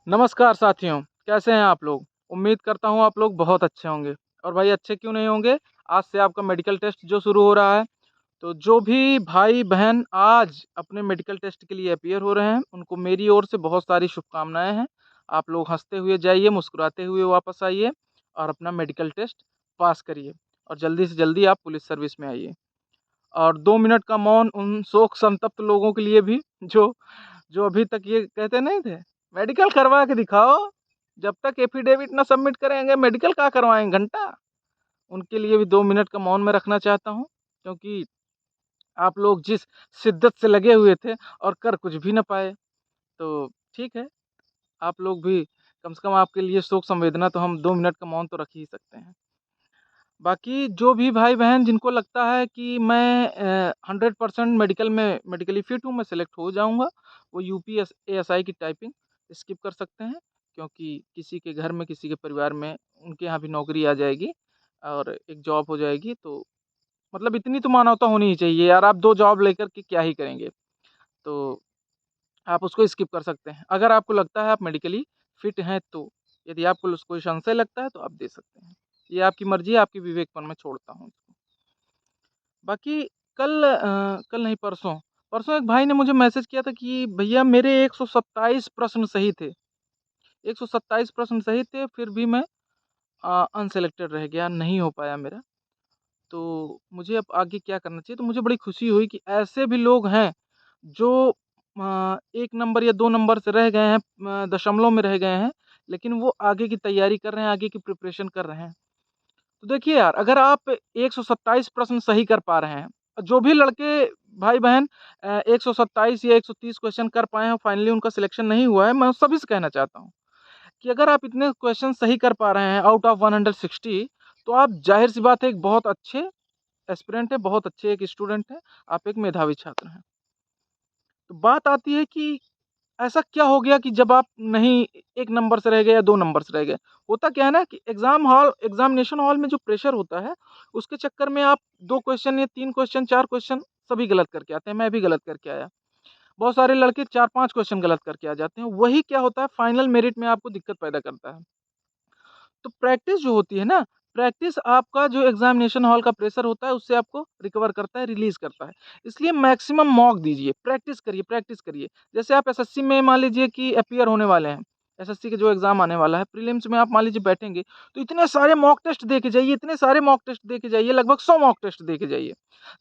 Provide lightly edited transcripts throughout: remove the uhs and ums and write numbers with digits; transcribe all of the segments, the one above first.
नमस्कार साथियों, कैसे हैं आप लोग? उम्मीद करता हूँ आप लोग बहुत अच्छे होंगे। और भाई अच्छे क्यों नहीं होंगे? आज से आपका मेडिकल टेस्ट जो शुरू हो रहा है, तो जो भी भाई-बहन आज अपने मेडिकल टेस्ट के लिए अपीयर हो रहे हैं, उनको मेरी ओर से बहुत सारी शुभकामनाएँ हैं। आप लोग हँसते हुए जाइए, मुस्कुराते हुए वापस आइए और अपना मेडिकल टेस्ट पास करिए और जल्दी से जल्दी आप पुलिस सर्विस में आइए। और 2 मिनट का मौन उन शोक संतप्त लोगों के लिए भी जो जो अभी तक ये कहते नहीं थे, मेडिकल करवा के दिखाओ, जब तक एफिडेविट ना सबमिट करेंगे मेडिकल कहाँ करवाएँगे घंटा? उनके लिए भी 2 मिनट का मौन मैं रखना चाहता हूँ, क्योंकि आप लोग जिस शिद्दत से लगे हुए थे और कर कुछ भी ना पाए। तो ठीक है, आप लोग भी कम से कम आपके लिए शोक संवेदना तो हम 2 मिनट का मौन तो रख ही सकते हैं। बाकी जो भी भाई-बहन जिनको लगता है कि मैं 100% मेडिकल में मेडिकली फिट हूँ, मैं सेलेक्ट हो जाऊँगा, वो यूपीएस एएसआई की टाइपिंग स्किप कर सकते हैं, क्योंकि किसी के घर में, किसी के परिवार में उनके यहाँ भी नौकरी आ जाएगी और एक जॉब हो जाएगी। तो मतलब इतनी तो मानवता होनी ही चाहिए यार, आप 2 जॉब लेकर के क्या ही करेंगे? तो आप उसको स्किप कर सकते हैं। अगर आपको लगता है आप मेडिकली फिट हैं तो, यदि आपको कोई संशय लगता है तो आप दे सकते हैं। ये आपकी मर्ज़ी है, आपके विवेक पर मैं छोड़ता हूँ इसको। बाकी कल नहीं परसों, परसों एक भाई ने मुझे मैसेज किया था कि भैया मेरे 127 प्रश्न सही थे। 127 प्रश्न सही थे, फिर भी मैं अनसेलेक्टेड रह गया, नहीं हो पाया मेरा। तो मुझे अब आगे क्या करना चाहिए? तो मुझे बड़ी खुशी हुई कि ऐसे भी लोग हैं जो 1 नंबर या 2 नंबर से रह गए हैं, दशमलव में रह गए हैं, लेकिन वो आगे की तैयारी कर रहे हैं, आगे की प्रिपरेशन कर रहे हैं। तो देखिए यार, अगर आप 127 प्रश्न सही कर पा रहे हैं, जो भी लड़के भाई-बहन 127 या 130 क्वेश्चन कर पाए हैं, फाइनली उनका सिलेक्शन नहीं हुआ है, मैं उन सभी से कहना चाहता हूँ कि अगर आप इतने क्वेश्चन सही कर पा रहे हैं आउट ऑफ 160, तो आप ज़ाहिर-सी बात है एक बहुत अच्छे एस्पिरेंट हैं, बहुत अच्छे एक स्टूडेंट हैं, आप एक मेधावी छात्र हैं। तो बात आती है कि ऐसा क्या हो गया कि जब आप नहीं 1 नंबर से रह गए या 2 नंबर से रह गए? होता क्या है ना कि एग्ज़ामिनेशन हॉल में जो प्रेशर होता है, उसके चक्कर में आप 2 क्वेश्चन या 3 क्वेश्चन, 4 क्वेश्चन सभी गलत करके आते हैं, मैं भी गलत करके आया। बहुत सारे लड़के 4-5 क्वेश्चन गलत करके आ जाते हैं, वही क्या होता है फाइनल मेरिट में आपको दिक्कत पैदा करता है। तो प्रैक्टिस जो होती है ना, प्रैक्टिस आपका जो एग्ज़ामिनेशन हॉल का प्रेशर होता है, उससे आपको रिकवर करता है, रिलीज़ करता है। इसलिए मैक्सिमम मॉक दीजिए, प्रैक्टिस करिए, प्रैक्टिस करिए। जैसे आप एसएससी में मान लीजिए कि अपीयर होने वाले हैं, एसएससी के जो एग्ज़ाम आने वाला है, प्रीलिम्स में आप मान लीजिए बैठेंगे, तो इतने सारे मॉक टेस्ट दे के जाइए, इतने सारे मॉक टेस्ट दे के जाइए, लगभग 100 मॉक टेस्ट दे के जाइए।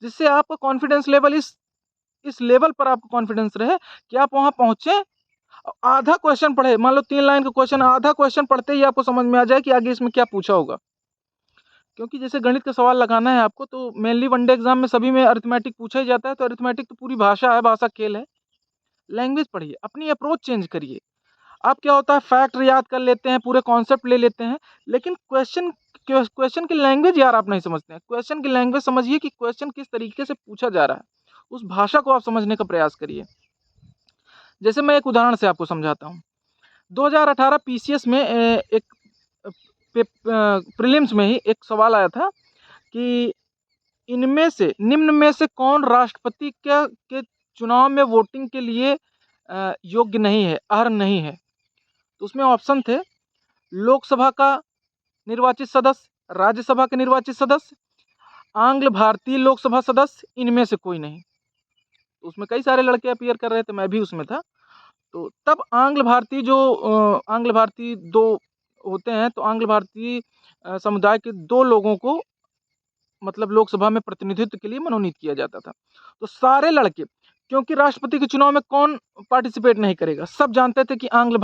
जिससे आपका कॉन्फिडेंस लेवल इस लेवल पर आपको कॉन्फिडेंस रहे कि आप वहाँ पहुँचे, आधा क्वेश्चन पढ़े, मान लो 3 लाइन का क्वेश्चन, आधा क्वेश्चन पढ़ते ही आपको समझ में आ जाए कि आगे इसमें क्या पूछा होगा। क्योंकि जैसे गणित का सवाल लगाना है आपको, तो मेनली वनडे एग्जाम में सभी में अरिथमेटिक पूछा ही जाता है, तो अरिथमेटिक तो पूरी भाषा है, भाषा खेल है। लैंग्वेज पढ़िए, अपनी अप्रोच चेंज करिए। आप क्या होता है फैक्ट याद कर लेते हैं, पूरे कॉन्सेप्ट ले लेते हैं, लेकिन क्वेश्चन की लैंग्वेज यार आप नहीं समझते हैं। क्वेश्चन की लैंग्वेज समझिए कि क्वेश्चन किस तरीके से पूछा जा रहा है, उस भाषा को आप समझने का प्रयास करिए। जैसे मैं एक उदाहरण से आपको समझाता हूँ। 2018 पीसीएस में एक प्रीलिम्स में ही एक सवाल आया था कि इनमें से निम्न में से कौन राष्ट्रपति के चुनाव में वोटिंग के लिए योग्य नहीं है, अर्ह नहीं है। तो उसमें ऑप्शन थे लोकसभा का निर्वाचित सदस्य, राज्यसभा के निर्वाचित सदस्य, आंग्ल भारतीय लोकसभा सदस्य, इनमें से कोई नहीं। तो उसमें कई सारे लड़के अपीयर कर रहे थे, मैं भी उसमें था। तो तब आंग्ल भारतीय 2 होते हैं, तो आंग्ल भारतीय समुदाय के 2 लोगों को मतलब लोकसभा में प्रतिनिधित्व के लिए मनोनीत किया जाता था। तो सारे लड़के, क्योंकि राष्ट्रपति के चुनाव में कौन पार्टिसिपेट नहीं करेगा? सब जानते थे कि आंग्ल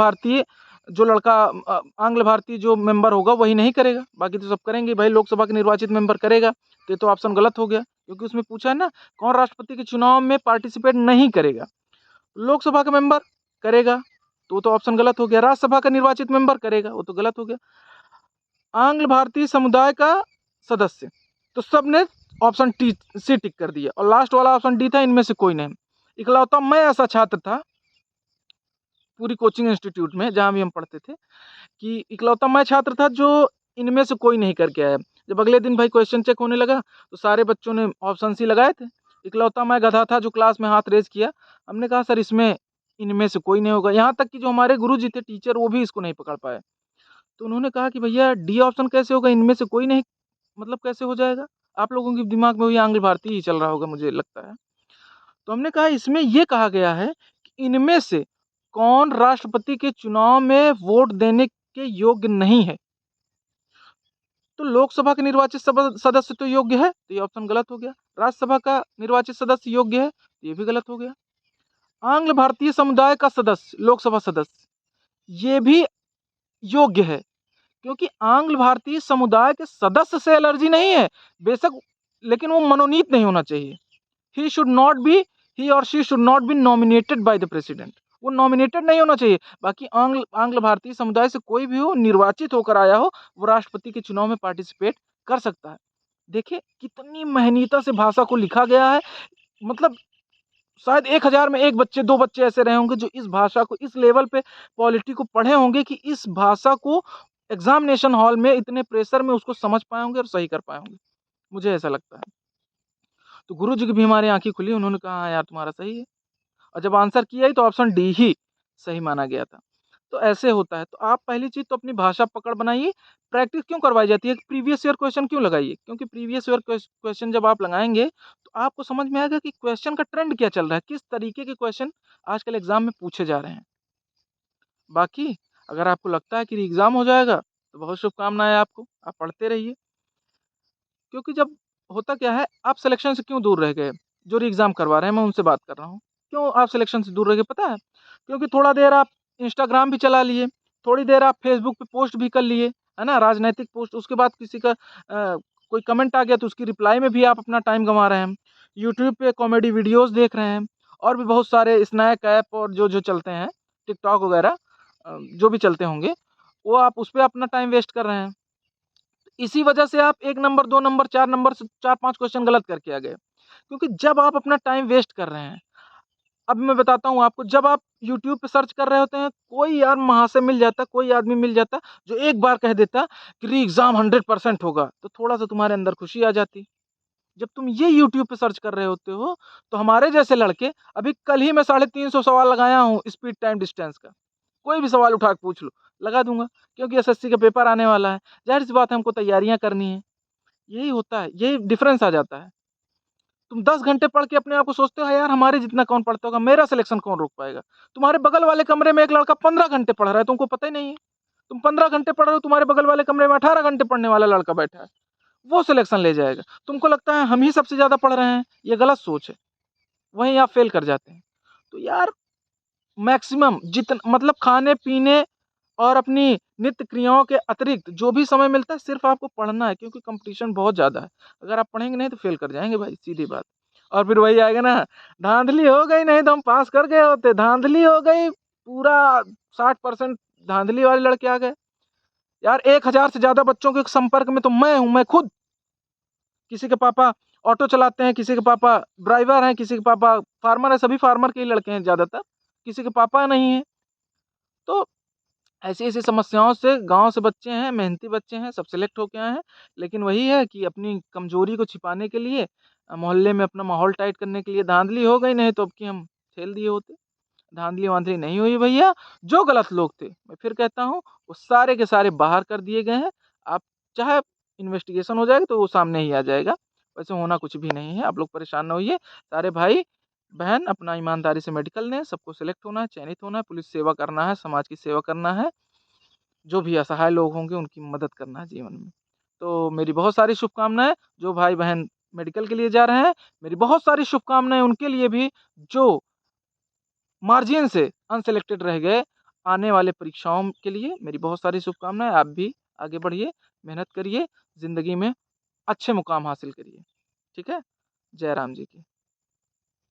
भारतीय जो मेंबर होगा वही नहीं करेगा, बाकी तो सब करेंगे। भाई लोकसभा के निर्वाचित मेंबर करेगा, तो ये तो ऑप्शन गलत हो गया, क्योंकि उसमें पूछा है ना कौन राष्ट्रपति के चुनाव में पार्टिसिपेट नहीं करेगा। लोकसभा का मेंबर करेगा, तो वो तो ऑप्शन गलत हो गया। राज्यसभा का निर्वाचित मेंबर करेगा, वो तो गलत हो गया। आंग्ल भारतीय समुदाय का सदस्य, तो सबने ऑप्शन सी टिक कर दिया, और लास्ट वाला ऑप्शन डी था इनमें से कोई नहीं। इकलौता मैं ऐसा छात्र था पूरी कोचिंग इंस्टीट्यूट में जहां भी हम पढ़ते थे कि इकलौता मैं छात्र था जो इनमें से कोई नहीं करके आया। जब अगले दिन भाई क्वेश्चन चेक होने लगा, तो सारे बच्चों ने ऑप्शन सी लगाए थे। इकलौता मैं गधा था जो क्लास में हाथ रेज किया। हमने कहा सर इसमें इनमें से कोई नहीं होगा। यहाँ तक कि जो हमारे गुरुजी थे टीचर, वो भी इसको नहीं पकड़ पाए। तो उन्होंने कहा कि भैया डी ऑप्शन कैसे होगा, इनमें से कोई नहीं, मतलब कैसे हो जाएगा? आप लोगों के दिमाग में वही आंग्ल भारतीय ही चल रहा होगा, मुझे लगता है। तो हमने कहा इसमें ये कहा गया है कि इनमें से कौन राष्ट्रपति के चुनाव में वोट देने के योग्य नहीं है। तो लोकसभा के निर्वाचित सदस्य तो योग्य है, तो ये ऑप्शन गलत हो गया। राज्यसभा का निर्वाचित सदस्य योग्य है, तो ये भी गलत हो गया। आंग्ल भारतीय समुदाय का सदस्य, लोकसभा सदस्य, ये भी योग्य है, क्योंकि आंग्ल भारतीय समुदाय के सदस्य से एलर्जी नहीं है बेशक, लेकिन वो मनोनीत नहीं होना चाहिए। ही शुड नॉट बी, ही और she should not be nominated by the president. वो नॉमिनेटेड नहीं होना चाहिए। बाकी आंग्ल भारतीय समुदाय से कोई भी हो, निर्वाचित होकर आया हो, वो राष्ट्रपति के चुनाव में पार्टिसिपेट कर सकता है। देखिए कितनी महनीयता से भाषा को लिखा गया है। मतलब शायद 1000 में 1 बच्चे 2 बच्चे ऐसे रहे होंगे जो इस भाषा को इस लेवल पे पॉलिटी को पढ़े होंगे कि इस भाषा को एग्जामिनेशन हॉल में इतने प्रेशर में उसको समझ पाए होंगे और सही कर पाए होंगे। मुझे ऐसा लगता है। तो गुरुजी की भी हमारी आंखें खुली, उन्होंने कहा हाँ यार तुम्हारा सही है। और जब आंसर किया ही तो ऑप्शन डी ही सही माना गया था। तो ऐसे होता है। तो आप पहली चीज़ तो अपनी भाषा पकड़ बनाइए। प्रैक्टिस क्यों करवाई जाती है? प्रीवियस ईयर क्वेश्चन क्यों लगाइए? क्योंकि प्रीवियस ईयर क्वेश्चन जब आप लगाएंगे तो आपको समझ में आएगा कि क्वेश्चन का ट्रेंड क्या चल रहा है, किस तरीके के क्वेश्चन आजकल एग्जाम में पूछे जा रहे हैं। बाकी अगर आपको लगता है कि एग्जाम हो जाएगा तो बहुत शुभकामनाएं आपको, आप पढ़ते रहिए। क्योंकि जब होता क्या है, आप सिलेक्शन से क्यों दूर रह गए? जो एग्जाम करवा रहे हैं मैं उनसे बात कर रहा हूँ। क्यों आप सिलेक्शन से दूर रह गए पता है? क्योंकि थोड़ा देर आप इंस्टाग्राम भी चला लिए, थोड़ी देर आप फेसबुक पे पोस्ट भी कर लिए, है ना, राजनीतिक पोस्ट। उसके बाद किसी का कोई कमेंट आ गया तो उसकी रिप्लाई में भी आप अपना टाइम गंवा रहे हैं। यूट्यूब पे कॉमेडी वीडियोस देख रहे हैं, और भी बहुत सारे स्नैक ऐप और जो जो चलते हैं, टिकटॉक वगैरह जो भी चलते होंगे, वो आप उस पर अपना टाइम वेस्ट कर रहे हैं। इसी वजह से आप 1 नंबर 2 नंबर 4 नंबर से 4-5 क्वेश्चन गलत करके आ गए। क्योंकि जब आप अपना टाइम वेस्ट कर रहे हैं, अब मैं बताता हूँ आपको, जब आप यूट्यूब पे सर्च कर रहे होते हैं, कोई यार महाशय मिल जाता, कोई आदमी मिल जाता जो एक बार कह देता कि री एग्जाम 100% होगा, तो थोड़ा सा तुम्हारे अंदर खुशी आ जाती। जब तुम ये यूट्यूब पे सर्च कर रहे होते हो, तो हमारे जैसे लड़के, अभी कल ही मैं 350 सवाल लगाया हूँ स्पीड टाइम डिस्टेंस का। कोई भी सवाल उठा के पूछ लो, लगा दूंगा, क्योंकि एसएससी का पेपर आने वाला है। जाहिर सी बात है हमको तैयारियां करनी है। यही होता है, यही डिफरेंस आ जाता है। तुम 10 घंटे पढ़ के अपने आप को सोचते हो यार हमारे जितना कौन पढ़ता होगा, मेरा सिलेक्शन कौन रोक पाएगा। तुम्हारे बगल वाले कमरे में एक लड़का 15 घंटे पढ़ रहा है, तुमको पता ही नहीं है। तुम 15 घंटे पढ़ रहे हो, तुम्हारे बगल वाले कमरे में 18 घंटे पढ़ने वाला लड़का बैठा है, वो सिलेक्शन ले जाएगा। तुमको लगता है हम ही सबसे ज्यादा पढ़ रहे हैं, ये गलत सोच है। वहीं आप फेल कर जाते हैं। तो यार मैक्सिमम जितना, मतलब खाने पीने और अपनी नित्य क्रियाओं के अतिरिक्त जो भी समय मिलता है, सिर्फ आपको पढ़ना है, क्योंकि कंपटीशन बहुत ज़्यादा है। अगर आप पढ़ेंगे नहीं तो फेल कर जाएंगे भाई, सीधी बात। और फिर वही आएगा ना, धांधली हो गई, नहीं तो हम पास कर गए होते, धांधली हो गई पूरा। 60% धांधली वाले लड़के आ गए। यार 1000 से ज्यादा बच्चों के संपर्क में तो मैं हूं, मैं खुद। किसी के पापा ऑटो चलाते हैं, किसी के पापा ड्राइवर हैं, किसी के पापा फार्मर है, सभी फार्मर के ही लड़के हैं ज्यादातर, किसी के पापा नहीं है। तो ऐसी ऐसी समस्याओं से गांव से बच्चे हैं, मेहनती बच्चे हैं, सब सिलेक्ट होके आए हैं। लेकिन वही है कि अपनी कमजोरी को छिपाने के लिए, मोहल्ले में अपना माहौल टाइट करने के लिए धांधली हो गई, नहीं तो अब की हम खेल दिए होते। धांधली वांधली नहीं हुई भैया। जो गलत लोग थे, मैं फिर कहता हूँ, वो सारे के सारे बाहर कर दिए गए हैं। आप चाहे इन्वेस्टिगेशन हो जाएगा तो वो सामने ही आ जाएगा। वैसे होना कुछ भी नहीं है, आप लोग परेशान ना होइए। सारे भाई बहन अपना ईमानदारी से मेडिकल लें, सबको सिलेक्ट होना है, चयनित होना है, पुलिस सेवा करना है, समाज की सेवा करना है, जो भी असहाय लोग होंगे उनकी मदद करना है जीवन में। तो मेरी बहुत सारी शुभकामनाएं जो भाई बहन मेडिकल के लिए जा रहे हैं, मेरी बहुत सारी शुभकामनाएं उनके लिए भी जो मार्जिन से अनसेलेक्टेड रह गए। आने वाले परीक्षाओं के लिए मेरी बहुत सारी शुभकामनाएं। आप भी आगे बढ़िए, मेहनत करिए, ज़िंदगी में अच्छे मुकाम हासिल करिए। ठीक है? जय राम जी की।